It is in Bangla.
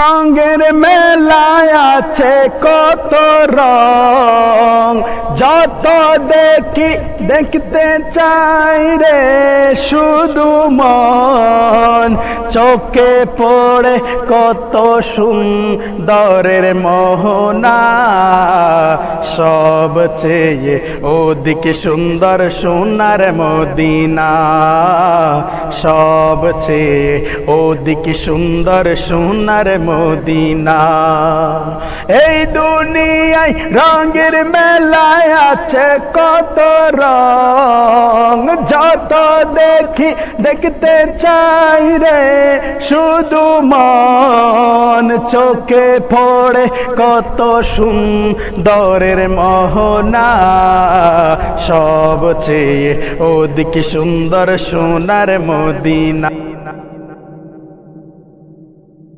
রঙের মেলায় আছে কত রং, যত দেখি দেখতে চাই রে শুধু মন। চোখে পড়ে কত সুন্দরের মোহনা, সবচেয়ে ওদিকে সুন্দর সোনার মদিনা। সবচেয়ে ওদিকে সুন্দর সোনার মদিনা। এই দুনিয়ায় রঙের মেলায় আছে কত রং, যত দেখি দেখতে চাই রে শুধু মন। চোখে পড়ে কত সুন্দরের মোহনা, সবচেয়ে ওদিকে সুন্দর সোনার মদিনা।